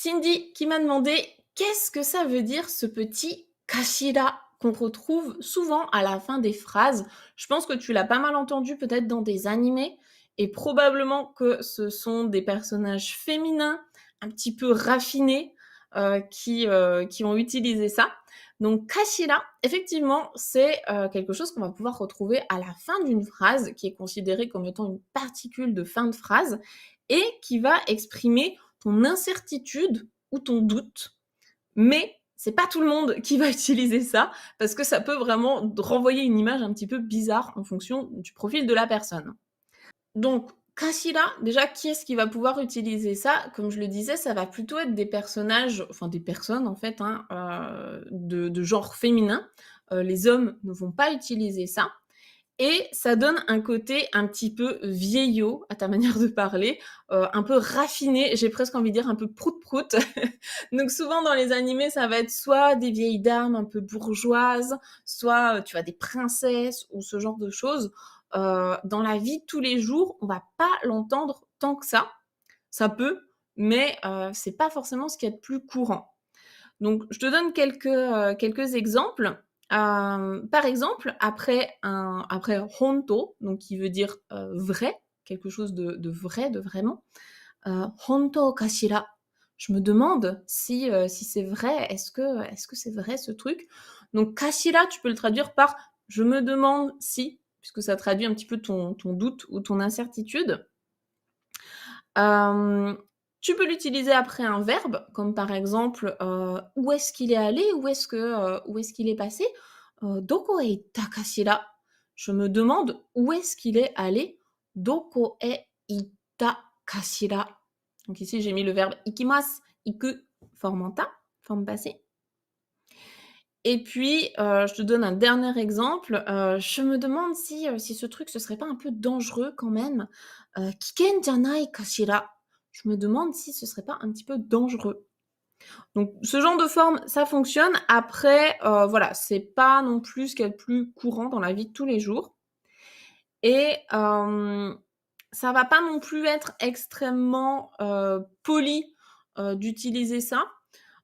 Cindy qui m'a demandé qu'est-ce que ça veut dire ce petit kashira qu'on retrouve souvent à la fin des phrases. Je pense que tu l'as pas mal entendu peut-être dans des animés et probablement que ce sont des personnages féminins un petit peu raffinés qui ont utilisé ça. Donc kashira, effectivement, c'est quelque chose qu'on va pouvoir retrouver à la fin d'une phrase qui est considérée comme étant une particule de fin de phrase et qui va exprimer ton incertitude ou ton doute, mais c'est pas tout le monde qui va utiliser ça, parce que ça peut vraiment renvoyer une image un petit peu bizarre en fonction du profil de la personne. Donc, Kashira, déjà, qui est-ce qui va pouvoir utiliser ça? Comme je le disais, ça va plutôt être des personnages, enfin des personnes en fait, hein, de genre féminin. Les hommes ne vont pas utiliser ça. Et ça donne un côté un petit peu vieillot à ta manière de parler, un peu raffiné, j'ai presque envie de dire un peu prout-prout. Donc souvent dans les animés, ça va être soit des vieilles dames un peu bourgeoises, soit, tu vois, des princesses ou ce genre de choses. Dans la vie de tous les jours, on va pas l'entendre tant que ça. Ça peut, mais c'est pas forcément ce qu'il y a de plus courant. Donc, je te donne quelques exemples. Par exemple, après honto, donc qui veut dire vrai, quelque chose de vrai, de vraiment. Honto kashira. Je me demande si c'est vrai. Est-ce que c'est vrai ce truc? Donc kashira, tu peux le traduire par je me demande si, puisque ça traduit un petit peu ton doute ou ton incertitude. Hem, Tu peux l'utiliser après un verbe, comme par exemple, où est-ce qu'il est allé? Où est-ce qu'il est passé? Doko e itta kashira? Je me demande où est-ce qu'il est allé? Doko e itta kashira? Donc ici, j'ai mis le verbe ikimasu, iku, forme en ta, forme passée. Et puis, je te donne un dernier exemple, je me demande si ce truc, ce serait pas un peu dangereux quand même? Kiken janai kashira? Je me demande si ce serait pas un petit peu dangereux? Donc ce genre de forme, ça fonctionne. Après, voilà, c'est pas non plus ce qu'il y a de plus courant dans la vie de tous les jours et ça va pas non plus être extrêmement, poli, d'utiliser ça.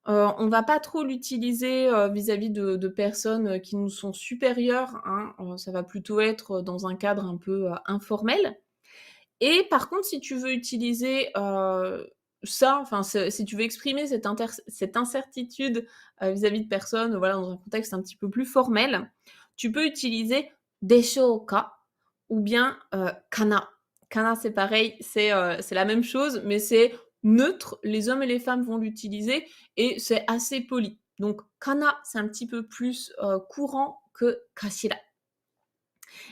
On va pas trop l'utiliser, vis-à-vis de personnes, qui nous sont supérieures, hein, ça va plutôt être dans un cadre un peu, informel et par contre, si tu veux utiliser, ça, enfin, si tu veux exprimer cette incertitude, vis-à-vis de personnes, voilà, dans un contexte un petit peu plus formel, tu peux utiliser "deshouka" ou bien, "kana". Kana, c'est pareil, c'est la même chose, mais c'est neutre. Les hommes et les femmes vont l'utiliser et c'est assez poli. Donc kana, c'est un petit peu plus, courant que kashira.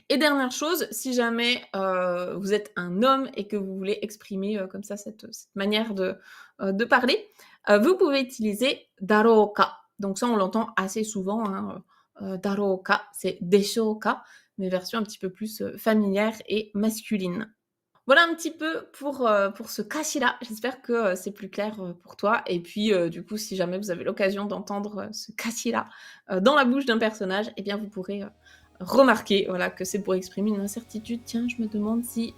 Et dernière chose, si jamais, vous êtes un homme et que vous voulez exprimer, comme ça cette manière de parler, vous pouvez utiliser "darouka". Donc ça, on l'entend assez souvent, hein, "darouka", c'est "deshouka", mais version un petit peu plus, familière et masculine. Voilà un petit peu pour ce kashi-là. J'espère que, c'est plus clair, pour toi et puis, du coup, si jamais vous avez l'occasion d'entendre, ce kashi-là, dans la bouche d'un personnage et bien vous pourrez, remarquer, voilà, que c'est pour exprimer une incertitude. «Tiens, je me demande si